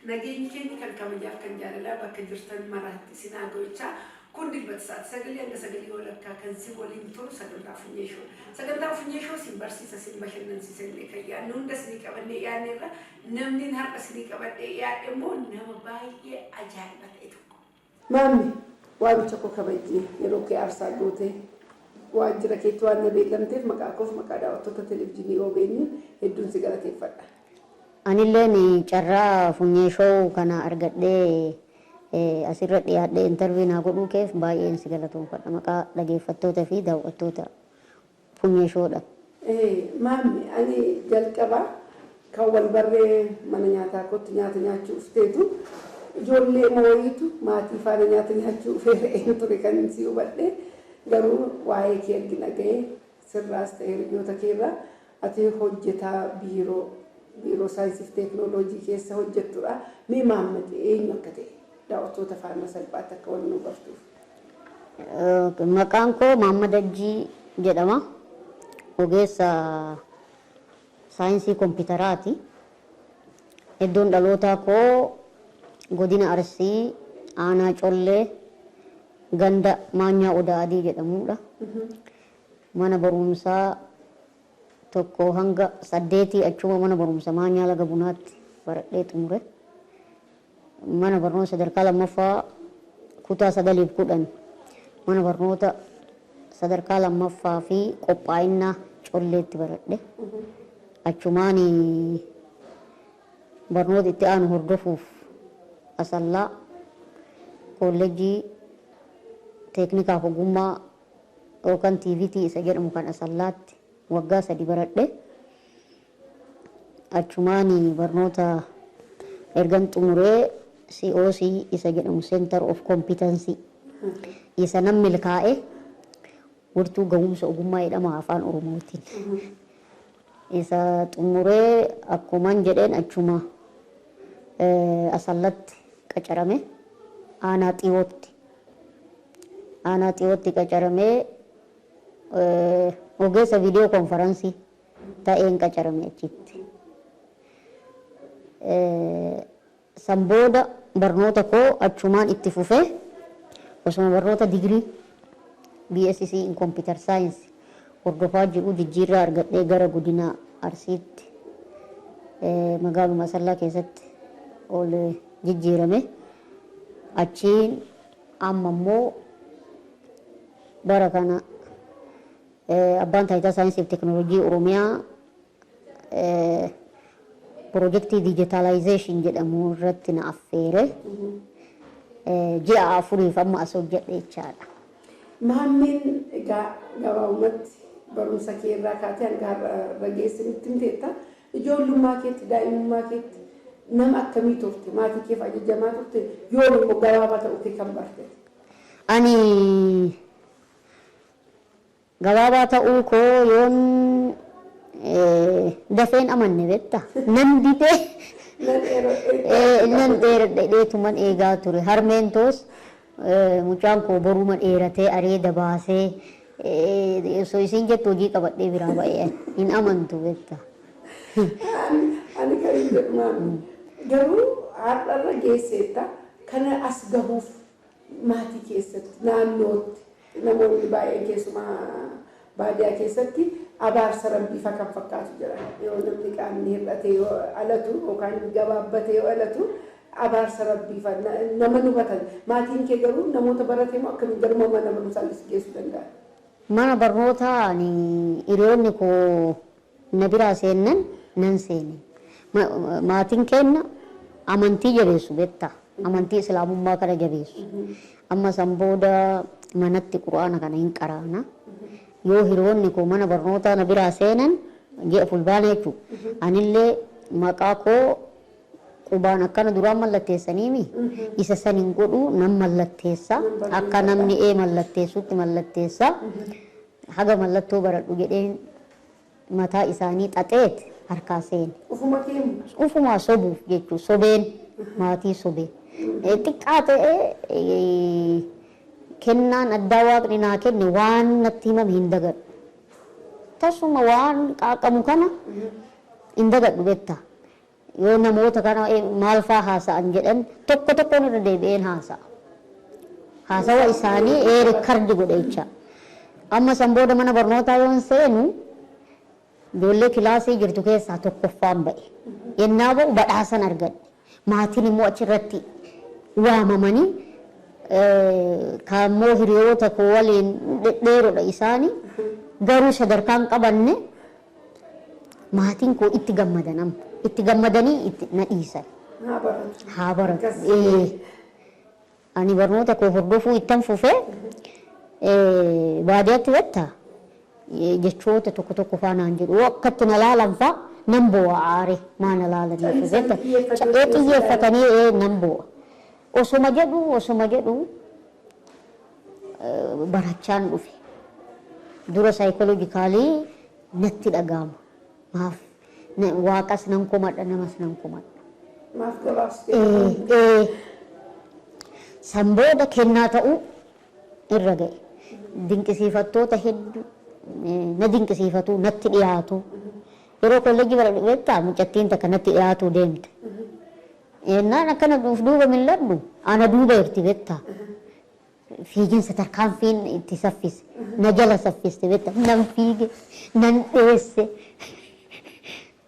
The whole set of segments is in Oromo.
Nageenyi keenya kan kabajaaf kan jaalalaa bakka jirtan maraatti sinaa gochaa kun dilbatsaat sagalee hanga sagalee walakkaa kan si waliin turu sagantaa funyeeshoo. Sagantaa funyeeshoo sin barsiisa sin bashannansiisa illee kan yaadnu hunda sinii qabannee yaadne irra namni har'a sinii qabadhee yaadde immoo nama baay'ee ajaa'iba ta'e tokko. Maamni waamicha koo kabajjee yeroo kee aarsaa gootee waajjira keetti waan na beekamteef maqaa koof maqaa daawwattoota televezyiinii OBN hedduun si galateeffadha. Anilleen carraa funyeeshoo kana argadhee asirra dhiyaadhee interview naa godhuu keef baay'een si galatoomfadha maqaa dhaggeeffattoota fi daawwattoota funyeeshoodha. Maamni ani jalqaba kan wal barree mana nyaataa kootti nyaata nyaachuuf teetu ijoollee mooyitu maatii faana nyaata nyaachuu feereen ture kan si hubadhe garuu waa'ee kee argina ga'ee sirraas ta'e hiriyoota keerraa ati hojjetaa biiroo saayinsii fi teeknooloojii keessa hojjettudha. Mee maammate eenyu akka ta'e daawwattoota faana salphaatti akka wal nu bartuuf. Maqaan koo Maammad Ajjii jedhama. Ogeessa saayinsii kompiitaraati. Iddoon dhalootaa koo godina Arsii aanaa Collee ganda Maanyaa Odaa Adii jedhamudha. Mana barumsaa tokko hanga 8 achuma mana barumsa Maanyaa Laga Bunaatti baradhee xumure. Mana barnoota sadarkaa lammaffaa kutaa 9-10 mana barnoota sadarkaa lammaffaa fi qophaa'inaa Colleetti baradhe. Achumaan barnoota itti aanu hordofuuf Asallaa kolleejjii teeknikaaf ogummaa yookaan TVT isa jedhamu kan Asallaatti waggaa 3 baradhe. Achumaan barnoota ergan xumuree COC isa jedhamu Center of Competency isa nan milkaa'e wurtuu ga'umsa ogummaa jedhama afaan Oromootiin. Isa xumuree akkuman jedheen achuma Asallatti qacarame aanaa Xiyootti qacaramee ogeessa viidiyoo konferansii ta'een qacarame achitti. San booda barnoota koo achumaan itti fufee osuma barnoota digirii BSc in Computer Science hordofaa jiru jijjiirraa argadhee gara godina Arsiitti magaaluma Asallaa keessatti ol jijjiirame. Achiin amma immoo bara kana abbaan taayitaa saayinsii fi teeknooloojii Oromiyaa piroojeektii dijitaalaayizeeshin jedhamu irratti na affeere ji'a 4 amma as hojjedhe jechaadha. Maammeen egaa gabaabumatti barumsa kee irraa kaatee hanga har'a geessinitti himteetta ijoollummaa keetti daa'imummaa keetti nama akkamii turte maatii keef ajajamaa turte yoon immoo gabaabaa ta'uu kee kan barte? Ani gabaabaa ta'uu koo yoon dafeen amanne betta nan didee nan dheeradheetuman eegaa ture harmeen toos mucaan koo boruma dheeratee areeda baasee osoo isiin jettu hojii qabadhee biraa ba'ee hin amantu betta. Ani kan hin jedhu garuu har'arra geesseetta kana as gahuuf maatii keessatti naannootti namoonni baay'een keessumaa baadiyyaa keessatti abaarsa rabbii kan fakkaatu jira. Yoo namni qaamni hir'ate yoo alatu yookaan gabaabbatee yoo alatu abaarsa rabbii nama hubatan. Maatiin kee garuu namoota baratee moo akkamiin garuma mana barumsaa geessuu danda'a? Mana barnootaa hiriyoonni koo na biraa seennan nan seene. Maatiin keenya amantii jabeessu betta. Amantii islaamummaa kana jabeessu. Amma san booda manatti quraana kana hin qaraana. Yoo hiriyoonni koo mana barnootaa na biraa seenan ji'a fulbaana jechuudha. Anillee maqaa koo qubaan akkana duraan mallatteessaniimi isa saniin godhu nan mallatteessa akka namni mallatteessutti mallatteessa haga mallattoo baradhu jedheen mataa isaanii xaxeet harkaa seene. Ufumaa sobuuf jechuudha sobeen maatii sobee. Xiqqaa ta'ee kennaan addaa waaqni naa kenne waan natti himame hin dagadhu. Tasuma waan qaaqamu kana hin dagadhu betta. yoo namoota kana maal fa'aa haasa'an jedhan tokko tokkoon irra deebi'een haasa'a. Haasawa isaanii rikardi godhe jecha. Amma san booda mana barnootaa yoon seenu ijoollee kilaasii jirtu keessaa tokkoffaan ba'e. Yennaa ba'u badhaasan argadhe. Maatiin immoo achirratti waamamanii kaammoo hiriyoota koo waliin dhedheeroodha isaanii garuu sadarkaan qabanne maatiin koo itti gammadan amma itti gammadanii itti na dhiisan. Haa baratu. Ani barnoota koo hordofuu ittan fufee baadiyyaatti bettaa jechoota tokko tokko faanaan jedhu akkatti na laalan fa'a nan bo'a aare maa na laalaniif betta xiyyeeffatanii nan bo'a. Osuma jedhu barachaan dhufe dura saayikooloojikaalii natti dhaga'ama. Maaf waaqas nan komadha namas nan komadha. Maaf gabaas. San booda kennaa ta'uu irra ga'e. Dinqisiifattoota hedduu na dinqisiifatu natti dhiyaatu. Yeroo kolleejjii bara dhufeettaa mucattiin takka natti dhiyaatu deemte. Naan akkana duuba milladhu ana duuba jirti bettaa. Fiiginsa tarkaanfiin itti saffise na jala saffiste bettaa nan fiige nan dheesse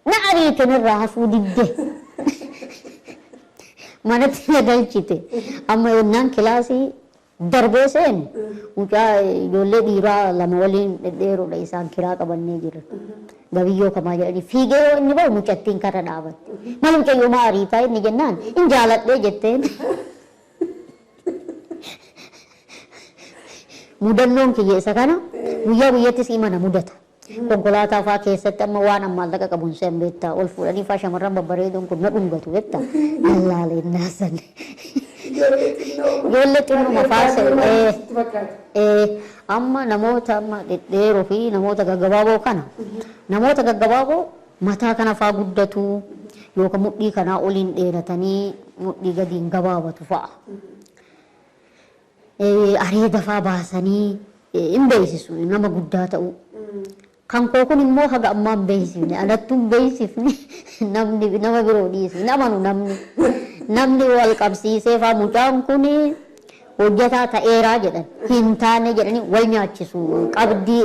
na ariite nirraa hafuu didde. Manatti na galchite amma yennaan kilaasii darbee seenu mucaa ijoollee dhiiraa lama waliin dhedheeroodha isaan kiraa qabannee jiran. Gabiyyoo kamaa jedhanii fiigee yoo inni bahu mucattiin karra dhaabatte. Maal mucayyoo maa ariitaa inni jennaan in jaaladhee jetteen. Mudannoon kiyya isa kana guyyaa guyyattis imana mudata. Konkolaataa fa'aa keessatti amma waan ammaan laqa qabuun seen beektaa ol fuudhanii fa'aa shamarran babbareedoon kun na dhungatu beektaa allaalee naasan. Ijoollee xinnuma faase amma namoota amma dhedheeroo fi namoota gaggabaaboo kana namoota gaggabaaboo mataa kana fa'aa guddatu yookaan mudhii kanaa oliin dheeratanii mudhii gadiin gabaabatu fa'a. Areeda fa'aa baasanii hin beeksisu nama guddaa ta'u. Kan koo kun immoo haga ammaa hin beeksifne anattuu hin beeksifne namni nama biroo dhiisne namanu namni wal qabsiisee fa'aa mucaan kun hojjetaa ta'eeraa jedhan hin taane jedhanii wal nyaachisu qabdii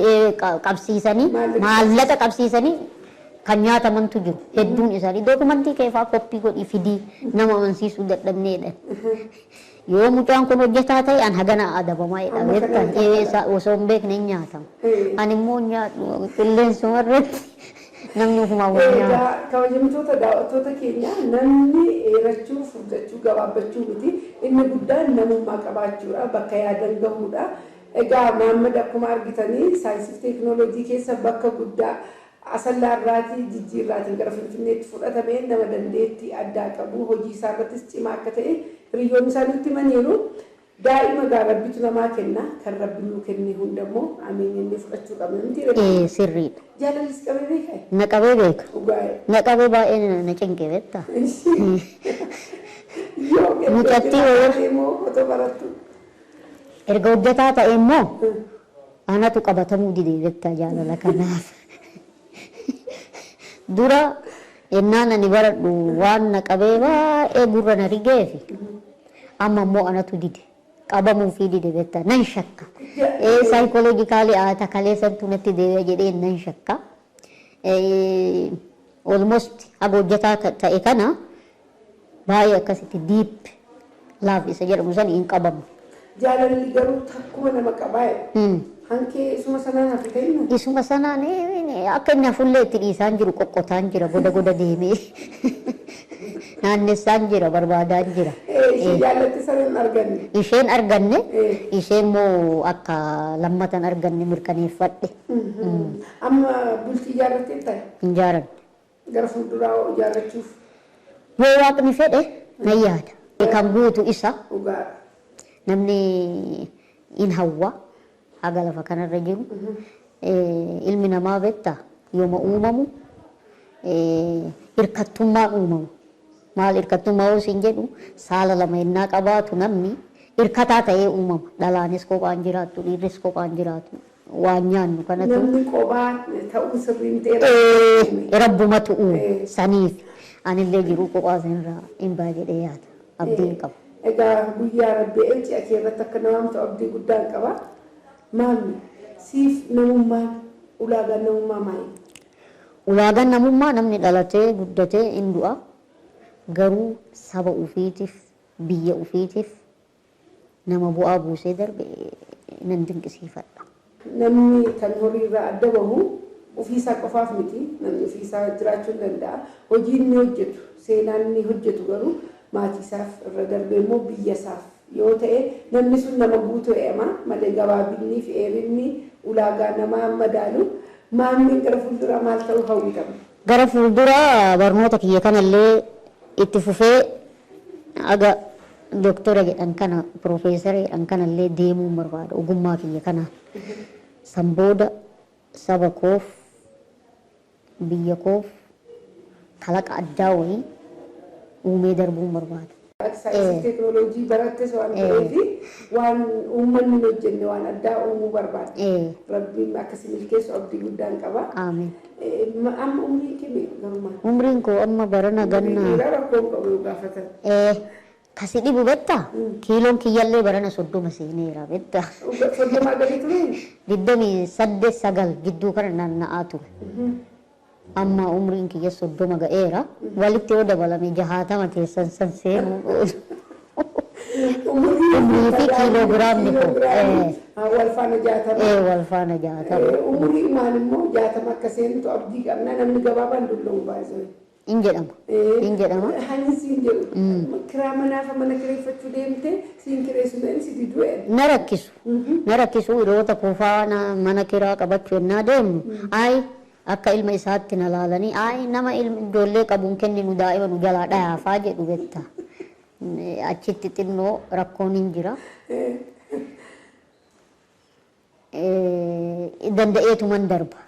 qabsiisanii maallaqa qabsiisanii kan nyaatamantu jiru hedduun isaanii dookumantii keefaa koppii godhii fidii nama amansiisuu dadhabneedha. Yoo mucaan kun hojjetaa ta'e an hagana adabamaa jedha osoo hin beekne hin nyaatamu. Ani immoo nyaadhu qilleensuma irratti namni ofumaa wal nyaata. Kabajamtoota daawwattoota keenya namni eerachuu furdachuu gabaabbachuu miti inni guddaan namummaa qabaachuudha bakka yaadan gahuudha. Egaa Mahammad akkuma argitanii saayinsii teekinooloojii keessa bakka guddaa asallaarraatii jijjiirraatiin gara Finfinneetti fudhatamee nama dandeettii addaa qabu hojii isaa irrattis cimaa akka ta'e hiriyoonni isaa nutti himaniiru. Daa'ima gaa rabbitu namaa kenna kan rabbi nuu kenne hundammoo ameenyannee fudhachuu qabna miti. Sirriidha. Jaalallis qabee beekaa? Na qabee beeka. Na qabee baay'ee na cinqee beektaa. Mucattii wayii erga hojjetaa ta'e immoo anatu qabatamuu didee beektaa jaalala kanaaf. Dura ennaan ani baradhu waan na qabee baay'ee gurra na rigeefi amma immoo anatu dide qabamuu fi dide beektaa nan shakka. Saayikooloojikaalii aataa kaleessantu natti deebi'a jedhee nan shakka. Almost haga hojjetaa ta'e kana baay'ee akkasitti diip laaf isa jedhamu san hin qabamu. Jaalalli garuu takkuma nama qabaa hankee isuma sanaan hafe kenna. Isuma sanaan akka inni hafullee itti dhiisaan jiru qoqqotaan jira goda deemee naannessaan jira barbaadaan jira. Isheen jaallatti sanaan arganne. Isheen arganne isheen moo akka lammatan arganne mirkaneeffadhe. Amma bultii ijaarrattee ta'e? Hin jaaranne. Gara fuulduraa ijaarrachuuf? Yoo waaqni fedhe nan yaada. Kan guutu isa namni in hawwa haga lafa kanarra jiru ilmi namaa beektaa yooma uumamu hirkattummaan uumamu. Maal hirkattummaa yoo siin jedhu saala lama yennaa qabaatu namni hirkataa ta'ee uumama. Dhalaanis kophaan jiraattu dhiirris kophaan jiraatu waan nyaannu kanatu. Namni kophaan ta'uu sirriin ta'e rabbumatu uume saniif. anillee jiruu kophaa sanirraa hin baa jedhee yaada abdiin qaba. Egaa guyyaa Rabbii elchi ati irratti akka namaamtu abdii guddaan qaba. Maamni siif namummaan ulaagaan namummaa maali? Ulaagaan namummaa namni dhalatee guddatee hin du'a. Garuu saba ufiitiif biyya ufiitiif nama bu'aa buusee darbe nan dinqisiifadha. Namni kan horiirraa adda bahu ofiisaa qofaaf miti. Namni ofiisaa jiraachuu hin danda'a. Hojii inni hojjetu seenaan inni hojjetu garuu maatiisaaf irra darbee immoo biyyasaaf yoo ta'e namni sun nama guutuu eema malee gabaabinni fi dheerinni ulaagaa namaa madaalu. Maamni gara fuulduraa maal ta'uu hawwitama? Gara fuulduraa barnoota kiyya kanallee itti fufee aga doktora jedhan kana piroofeesara jedhan kanallee deemuu barbaada ogummaa kiyya kana san booda saba koof biyya koof kalaqa addaa wayii uumee darbuu barbaada. Saayinsii teekinooloojii barattes waan ta'eef waan uummanni hojjenne waan addaa uumuu barbaada. Rabbiin akkasii milkeessu abdii guddaan qaba. Amiin. Amma umriin kee meeqa garumaa? Umriin koo amma barana ganna. Rakkoon qabu yoo gaafatan. Kasi dhibu bettaa kiiloon kiyyallee barana 30 seeneera bettaa. 30 gadi ture? 28 gidduu kana naanna'aa ture. Amma umriin kiyya 30 ga'eera. Walitti yoo dabalame 60 teessan san seenuu umrii fi kiiloogiraamni koo. Wal faana 60. Wal faana 60. Umrii maal immoo 60 akka seentu abdii qabna namni gabaabaan dulla'uu baay'ee. In jedhama. In jedhama. Hani siin jedhu. Kiraa manaaf mana kireeffachuu deemte siin kireessu ta'in si diduu na rakkisu. Na rakkisu hiriyoota kuufaa mana kiraa qabachuu ennaa deemnu. Ayi akka ilma isaatti na laalanii ayi nama ijoollee qabuun kenninu daa'ima nu jalaa dhayaafaa jedhu betta. Achitti xinnoo rakkoon hin jira. Danda'eetuman darba.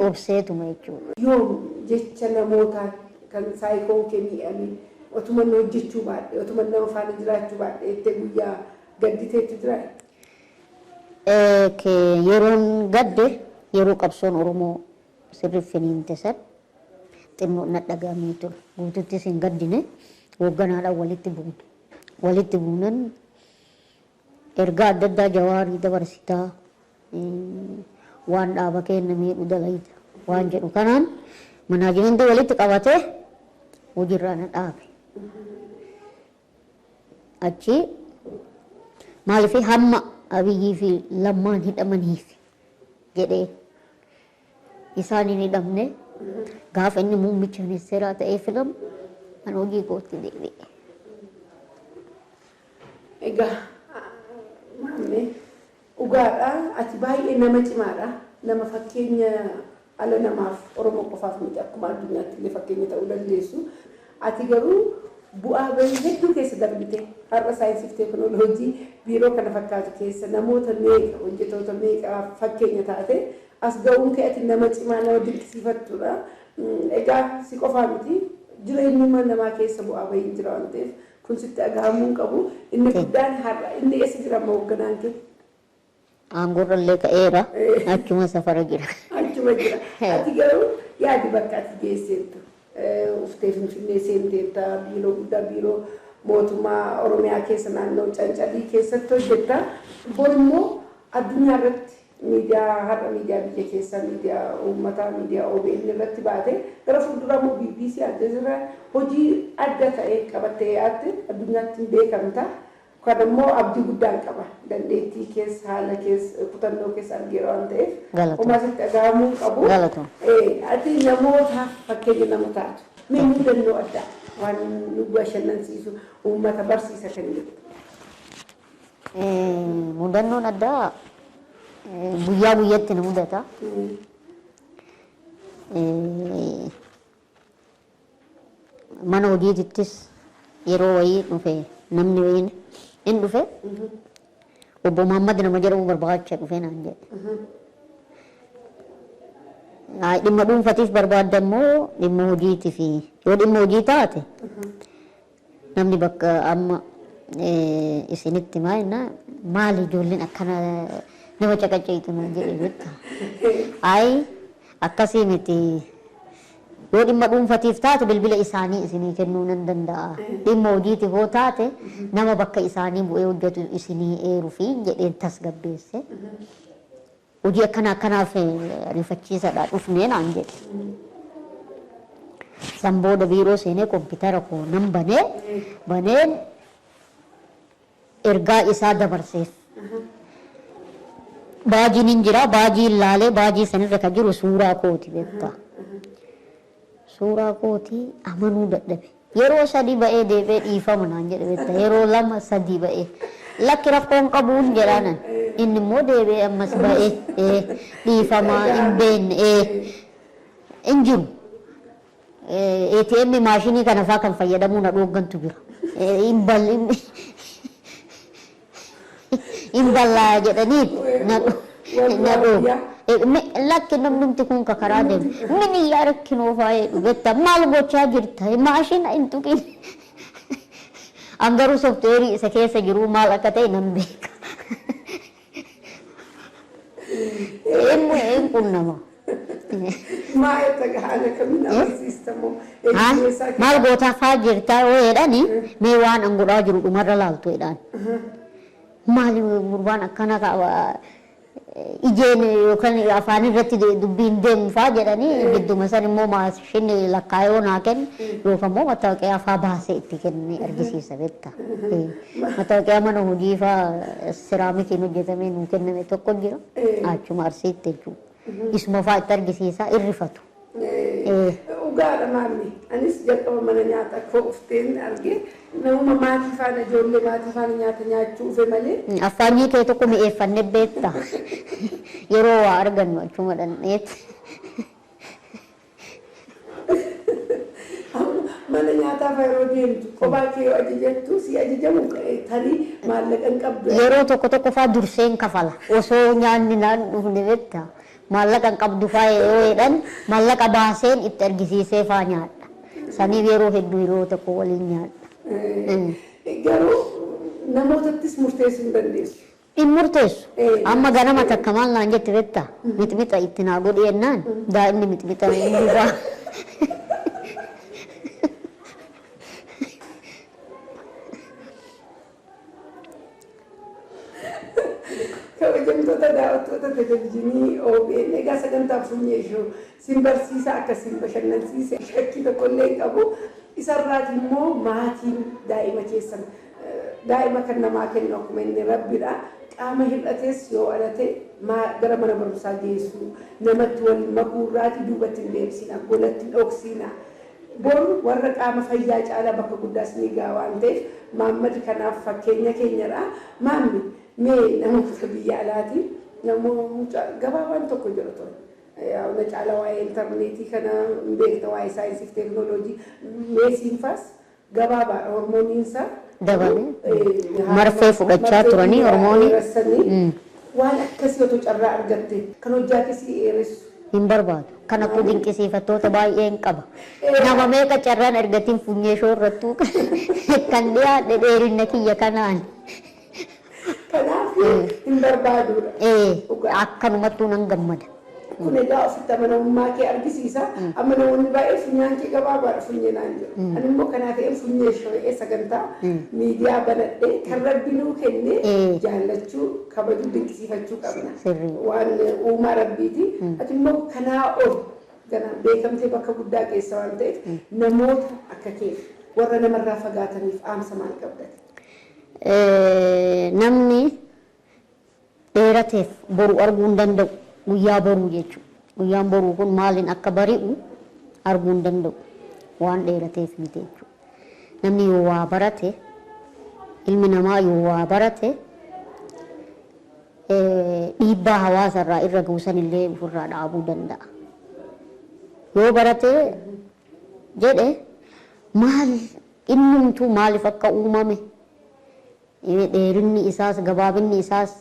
Obseetuma jechuudha. Yoo jecha namootaa kan saayikoon kee miidhame otuma inni hojjechuu baadhee otuma nama faana jiraachuu baadhee itti guyyaa gadditeetu jira. Yeroon gadde yeroo qabsoon Oromoo sirriitti finiinte san xinnoo na dhagahamee ture. Guututtis hin gaddine hoogganaadhaan walitti buune. Walitti buunan ergaa adda addaa Jawaarii dabarsitaa waan dhaaba kenna miidhu dalayita waan jedhu kanaan manaajimentii walitti qabatee hojiirraa na dhaabe. Achi maaliif hamma Abiyyii fi Lammaan hidhamaniif jedhee isaan hin hidhamne gaafa inni muummicha ministeeraa ta'ee filamu kan hojii kootti deebi'e. Egaa maamne dhugaadhaa ati baay'ee nama cimaadha. Nama fakkeenya ala namaaf Oromoo qofaaf miti akkuma addunyaatti illee fakkeenya ta'uu dandeessu. Ati garuu bu'aa bahii hedduu keessa darbite har'a saayinsii fi teekinooloojii biiroo kana fakkaatu keessa namoota meeqa hojjetoota meeqa fakkeenya taate as ga'uun kee ati nama cimaa nama dinqisiifattudha. Egaa si qofaa miti jireenyuma namaa keessa bu'aa bahii jira waan ta'eef kun sitti dhagahamuu qabu. Inni guddaan har'a inni eessa jira amma hoogganaan kee? Aangorrallee ka'eera achuma safara jira. Achuma jira. Ati garuu yaadi bakka ati geesseettu. Uftee Finfinnee seenteetta biiroo guddaa biiroo mootummaa Oromiyaa keessa naannoo Cancalii keessatti hojjetta. Bor immoo addunyaa irratti miidiyaa har'a miidiyaa biyya keessaa miidiyaa uummataa miidiyaa OBN irratti baate gara fuulduraa immoo BBC Aljazeera hojii adda ta'e qabattee yaatte addunyaatti hin beekamta. Kan immoo abdii guddaan qaba. Dandeettii keessa haala keessa kutannoo keessa argeera waan ta'eef uummatatti dhagahamuu qabu. Ati namoota fakkeenya nama taatu. Mee mudannoo addaa waan nu bashannansiisu uummata barsiisa kan jiru. Mudannoon addaa guyyaa guyyaatti na mudata. Mana hojiittis yeroo wayii dhufe namni wayiin in dhufe obbo Muhammad nama jedhamu barbaacha dhufe naan jedhe. Dhimma dhuunfatiif barbaadda immoo dhimma hojiitiif yoo dhimma hojii taate namni bakka amma isinitti maali ijoolleen akkana nama caqacaytu naan jedhe jetta. Akkasii miti yoo dhimma dhuunfatiif taate bilbila isaanii isinii kennuu nan danda'a. Dhimma hojiitiif yoo taate nama bakka isaanii bu'ee hojjetu isinii eeruu fi jedheen tasgabbeesse. Hojii akkanaaf rifachiisaadha dhufnee naan jedhe. San booda biiroo seenee kompiitara koo nan baneen ergaa isaa dabarseef. Baajiin hin jira, baajii ilaalee baajii sanirra kan jiru suuraa kooti beektaa. Suuraa kootii amanuu dadhabe. Yeroo 3 ba'ee deebi'ee dhiifama naan jedhe beektaa. Yeroo 2 3 ba'ee. Lakki rakkoon qabuun jedhaanan. Inni immoo deebi'ee ammas ba'ee dhiifamaa hin beekne hin jiru. ATM maashinii kana fa'aa kan fayyadamuu na dhooggantu jira. Hin ballaa jedhanii na dhoogga. Lakki namnumti kun karaa deemu. Mini yaa rakkinoo faayee dhugetta maal gochaa jirta maashina hin tuqin. Angaruu soofteerii isa keessa jiru maal akka ta'e nan beeka. Hin qunnama. Maal gootaa fa'aa jirtaa yoo jedhani mee waan an godhaa jiru dhumarra laaltu jedhaan. Maali gurbaan akkana ijeen yookaan afaan irratti dubbiin deemu fa'aa jedhanii gidduma san immoo maashinni lakkaayoo naa kennu yookaan immoo mattaawoqiyaa fa'aa baasee itti kennee argisiisa beektaa. Mattaawoqiyaa mana hojii fa'aa siraamikiin hojjetamee nuu kenname tokko jira achuma arsiitti jechuudha. Isuma fa'aa itti argisiisaa irrifatu. Dhugaadha maammi. Anis jalqaba mana nyaata koo ufteen argee namuma maatii faana ijoollee maatii faana nyaata nyaachuu dhufe malee. Affaanii kee tokko mi'eeffannee beektaa. Yeroo waa argannu achuma dhandheetti. Mana nyaataa fa'a yeroo deemtu kophaa kee yoo ajajattu si ajajamu tarii maallaqa hin qabdu. Yeroo tokko fa'aa durseen kafala osoo nyaanni naan dhufne beektaa. Maallaqa hin qabdu fa'aa yoo jedhan maallaqa baaseen itti argisiisee fa'aa nyaadha. Saniif yeroo hedduu yeroo tokko waliin nyaadha. Garuu namootattis murteessuu hin dandeessu. Hin murteessu. Amma ganama takka maal naan jette beektaa? Mixmixa itti naa godhi jennaan daa'imni mixmixa hin dhufaa. Kabajamtoota daawwattoota televizyiinii OBN egaa sagantaa funyee ishee sin barsiisaa akkasiin bashannansiise shakkii tokkollee hin qabu. Isarraati immoo maatiin daa'ima keessan daa'ima kan namaa kennu akkuma inni rabbidha. Qaama hir'ates yoo alate gara mana barumsaa geessu namatti wal makuurraati duubatti hin deebisina golatti hin dhoksina. Boru warra qaama fayyaa caalaa bakka guddaas ni gaa waan ta'eef maammadi kanaaf fakkeenya keenyadha. Maammi mee namoota biyya alaati namoota gabaabaan tokko jira ture. Na caalaa waa'ee intarneetii kana beekta waa'ee saayinsii fi teeknooloojii meesiinfaas gabaabaadha hormooniinsaa. Dabalee marfee fudhachaa turanii hormoonii. Waan akkasii otoo carraa argatte kan hojjaatisii dheeressu. Hin barbaadu. Kana kun dinqisiifattoota baay'ee hin qaba. Nama meeqa carraan argatiin funyee shoorrattuu kan dhiyaadhe dheerina kiyya kanaan. Kanaaf hin barbaadudha. Akkanumattuu nan gammada. Kun egaa ofitti amanamummaa kee argisiisa. Amma namoonni baay'ee funyaan kee gabaabaadha funyee naan jiru. Ani immoo kanaa ta'een funyee sho'ee sagantaa miidiyaa banadhee kan rabbi nuu kenne jaallachuu kabajuu dinqisiifachuu qabna. Waan uumaa rabbiiti. Ati immoo kanaa ol ganaan beekamtee bakka guddaa keessa waan ta'eef namoota akka kee warra namarraa fagaataniif dhaamsa maal qabdati? Namni dheerateef boru arguu hin danda'u. Guyyaa boruu jechuudha. Guyyaan boruu kun maaliin akka bari'u arguu hin danda'u. Waan dheerateef miti jechuudha. Namni yoo waa barate, ilmi namaa yoo waa barate, dhiibbaa hawaasarraa irra ga'usan illee ofirraa dhaabuu danda'a. Yoo barate jedhe maal innumtuu maaliif akka uumame dheerinni isaas gabaabinni isaas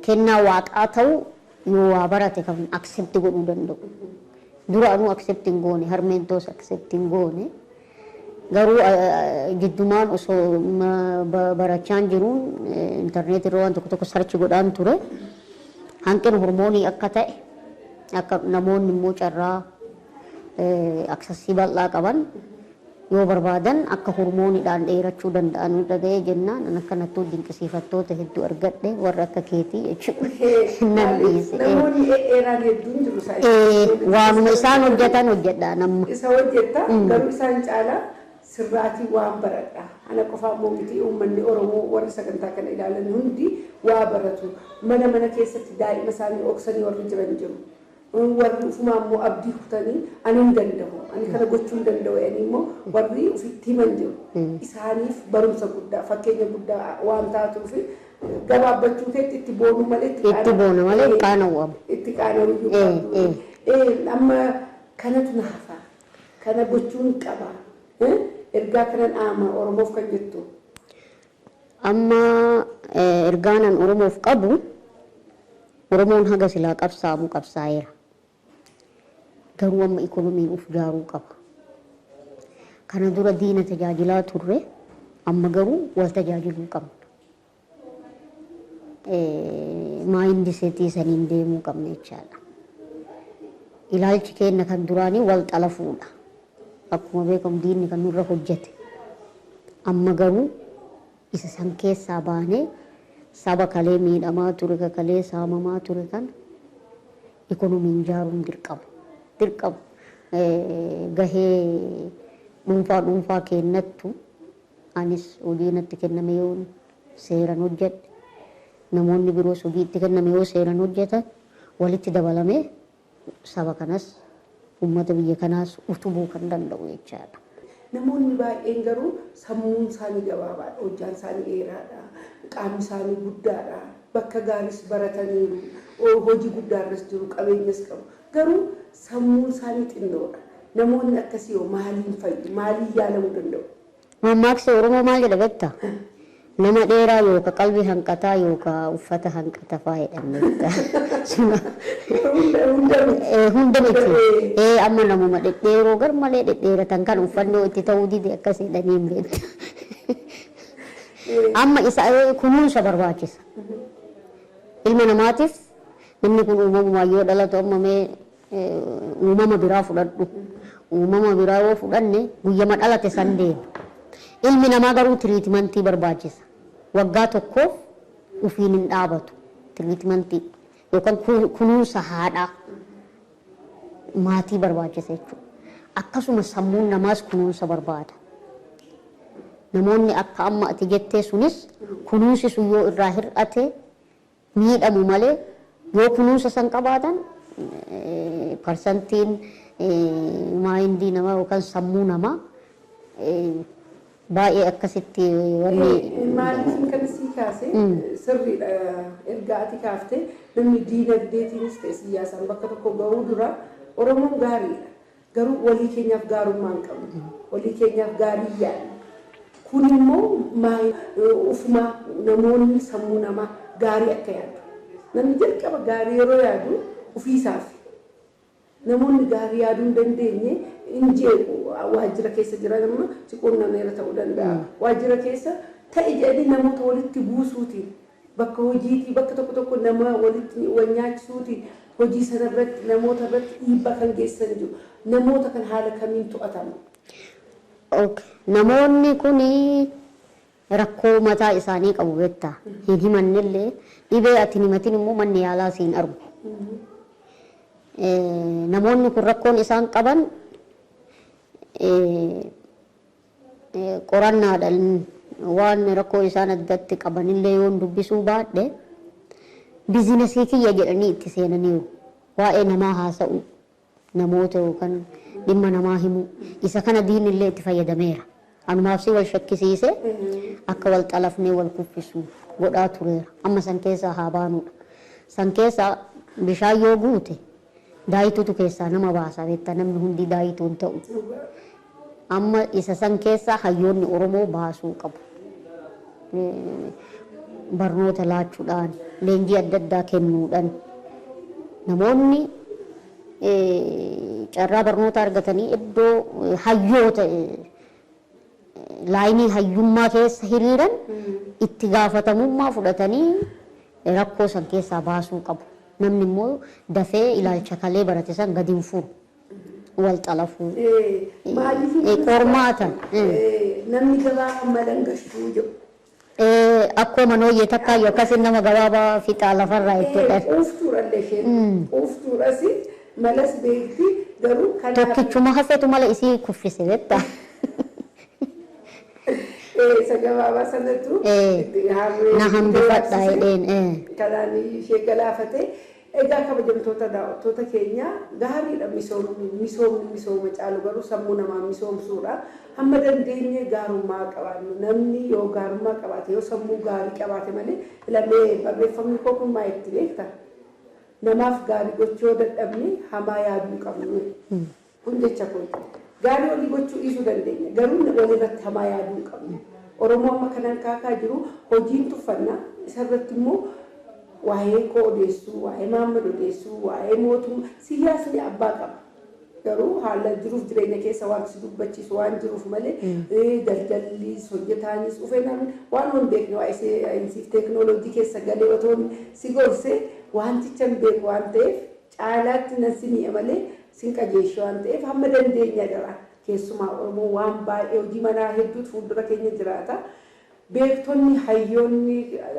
kennaa waaqaa ta'u yoo waa barate kan accept godhuu danda'u. Duraanuu accept hin goone harmeentoos accept hin goone garuu jiddumaan osoo barachaan jiruun intarneet irra waan tokko sarchi godhaan ture hanqina hormoonii akka ta'e akka namoonni immoo carraa aksasii bal'aa qaban yoo barbaadan akka hormooniidhaan dheerachuu danda'an dhaga'ee jennaan an akkanattuu dinqisiifattoota hedduu argadhe warra akka keetii jechuudha. Nan dhiise. Namoonni dheeraan hedduun jiru waanuma isaan hojjetan hojjedha namma. Isa hojjetta garuu isaan caalaa sirraatii waan baradha. Ana qofaa miti uummanni Oromoo warri sagantaa kana ilaalan hundi waa baratu. Mana keessatti daa'ima isaanii oksanii warri jiran jiru. Warri ufumaa immoo abdii kutanii ani hin danda'u. Ani kana gochuu hin danda'u jedhanii immoo warri ofitti himan jiru. Isaaniif barumsa guddaa fakkeenya guddaa waan taatuuf gabaabbachuu keetti itti boonu malee itti boonu malee qaanawwamu. Itti qaanawuu qabu. Amma kanatu naafa. Kana gochuun qaba. Ergaa kanan ama Oromoof kan jettu. Amma ergaanan Oromoof qabu Oromoon haga silaa qabsaamu qabsaa'eera. Garuu amma ikonomiin uf jaaruu qaba. Kana dura diina tajaajilaa turre amma garuu wal tajaajiluu qabna. Maayindi seetii saniin deemuu qabna jechaadha. Ilaalchi keenya kan duraanii wal xalafuudha. Akkuma beekamu diinni kan nurra hojjete. Amma garuu isa san keessaa baanee saba kalee miidhamaa ture kalee saamamaa ture kan ikonomiin jaaruun dirqama. Dirqama gahee dhuunfaa kennattu anis hojii natti kenname yoo seeran hojjedhe namoonni biroos hojii itti kenname yoo seeran hojjetan walitti dabalamee saba kanas ummata biyya kanaas utubuu kan danda'u jechaadha. Namoonni baay'een garuu sammuun isaanii gabaabaadha, hojjaan isaanii dheeraadha, qaamni isaanii guddaadha, bakka gaaris barataniiru, hojii guddaarras jiru, qabeenyas qabu. Garuu sammuun isaanii xinnoodha. Namoonni akkasii yoo maaliin fayyu, maaliin yaalamuu danda'u? Mammaaksa Oromoo maal jedha beektaa? Nama dheeraa yookaan qalbii hanqataa yookaan uffata hanqata fa'aa jedhamudha. Hunda miti. Amma namuma dhedheeroo garmalee dhedheeratan kan uffanni itti ta'uu dide akkas jedhanii hin beektu. Amma isa kunuunsa barbaachisa. Ilma namaatiif namni kun uumamumaan yoo dhalatu amma mee uumama biraa fudhadhu. Uumama biraa yoo fudhanne guyyama dhalate san deema. Ilmi namaa garuu tiriitimantii barbaachisa. Waggaa tokkoof ufiin hin dhaabatu tiriitimantii yookaan kunuunsa haadhaa maatii barbaachisa jechuudha. Akkasuma sammuun namaas kunuunsa barbaada. Namoonni akka amma ati jettee sunis kunuunsi sun yoo irraa hir'ate miidhamu malee yoo kunuunsa san qabaatan parsantiin maayindii namaa yookaan sammuu namaa baay'ee akkasitti wanni maaliif kan sii kaase sirriidha erga ati kaaftee namni diinagdeetiinis ta'e siyaasaan bakka tokko gahuu dura Oromoon gaariidha. Garuu walii keenyaaf gaarummaa hin qabnu. Walii keenyaaf gaarii yaadna. Kun immoo ufumaa namoonni sammuu namaa gaarii akka yaadu. Namni jalqaba gaarii yeroo yaadu ofiisaaf. Namoonni gaarii yaaduu hin dandeenye hin jeequ waajjira keessa jiran amma siqonnameera ta'uu danda'a. Waajjira keessa ta'e jedhanii namoota walitti buusuutiin bakka hojiitii bakka tokko nama walitti wanyaachisuutiin hojii sana irratti namoota irratti dhiibbaa kan geessan jiru. Namoota kan haala kamiin to'atamu? Namoonni kun rakkoo mataa isaanii qabu beektaa. Hin himannillee dhibee ati himatin immoo manni yaalaa siin argu. Namoonni kun rakkoon isaan qaban qorannaadhaan waan rakkoo isaan addatti qabanillee yoo dubbisuu baadhe biizinasii kiyya jedhanii itti seenaniiru. Waa'ee namaa haasa'u namoota yookaan dhimma namaa himu isa kana diinillee itti fayyadameera. Anumaafsi wal shakkisiise akka wal xalafnee wal kuffisu godhaa tureera. Amma san keessaa haa baanudha. San keessaa bishaan yoo guute daayituutu keessaa nama baasa beektaa namni hundi daayituu hin ta'u. Amma isa san keessaa hayyoonni Oromoo baasuu qabu. Barnoota laachuudhaan leenjii adda addaa kennuudhaan namoonni carraa barnoota argatanii iddoo hayyoota laayinii hayyummaa keessa hiriiran itti gaafatamummaa fudhatanii rakkoo san keessaa baasuu qabu. Namni immoo dafee ilaalcha kalee barate san gadi hin furu. والطلفو maaliif qormaata namni gabaa malan gashuu jiru. Akkuma nooyyee takka yookaas nama gabaabaa fixaa lafarraa ittidha. Uuftuurallee isheen uuftuuras malas beekti garuu kanaaf. Tokkichuma hafeetu mala isii kuffise betta. Isa gabaabaa sanattu na hambifadha jedheen. Kanaan ishee galaafate egaa kabajamtoota daawwattoota keenya gaariidha misooma caalu garuu sammuu namaa misoomsuudha. Hamma dandeenye gaarummaa qabaannu namni yoo gaarummaa qabaate yoo sammuu gaarii qabaate malee lamee barreeffamni koo kun maa itti beekta namaaf gaarii gochuu dadhabne hamaa yaaduu qabnu kun jecha kun gaarii olii gochuu dhiisuu dandeenya garuu walirratti hamaa yaaduu qabnu. Oromoo amma kanaan kaakaa jiru hojiin tuffannaa isarratti immoo waa'ee koo odeessuu waa'ee Mahammad odeessuu waa'ee mootummaa siyaasni abbaa qaba. Garuu haala jiruuf jireenya keessa waan si dubbachiisu waan jiruuf malee daldallis hojjetaanis ufeenaan waan hin beekne waa'ee saayinsiif teekinooloojii keessa galee otoo si gorsee wanticha hin beeku waan ta'eef caalaatti nan si mi'a malee sin qajeeshu waan ta'eef hamma dandeenya jira. Keessumaa Oromoo waan baay'ee hojii manaa hedduutu fuuldura keenya jiraata. Beektonni hayyoonni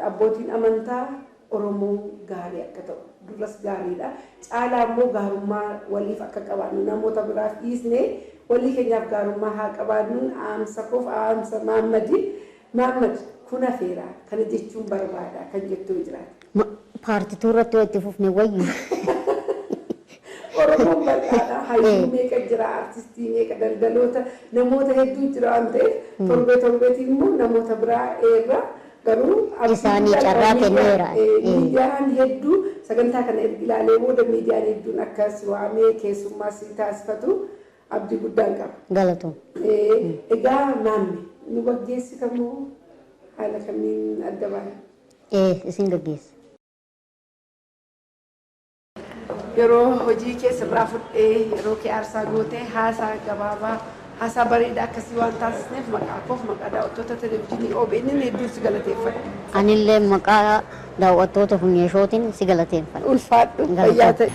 abbootiin amantaa Oromoo gaarii akka ta'u duras gaariidha. Caalaa immoo gaarummaa waliif akka qabaannu namoota biraaf dhiisnee walii keenyaaf gaarummaa haa qabaannu. Aamsa koof aamsa Mahammad kun afeera kana jechuun barbaada kan jettuu jiraata. Paartituu irratti itti fufne wayyu. Oromoon bal'aadha. Hayyuu meeqa jira artistii meeqa daldaloota namoota hedduu jira waan ta'eef torbeetiin immoo namoota biraa irra garuu isaanii carraa kenneera. Miidiyaan hedduu sagantaa kana ilaalee booda miidiyaan hedduun akkas waamee keessummaa si taasifatu abdii guddaan qaba. Galatoom. Egaa maammi nu gaggeessitamoo haala kamiin adda baana? Isin gaggeessa. Yeroo hojii keessa biraa fudhee yeroo kee aarsaa gootee haasaa gabaabaa haasaa bareedaa akkasii waan taasisneef maqaa koof maqaa daawwattoota televezyiinii OBN hedduun si galateeffadha. Anillee maqaa daawwattoota funyeeshootiin si galateeffadha. Ulfaadhu fayyaa ta'e.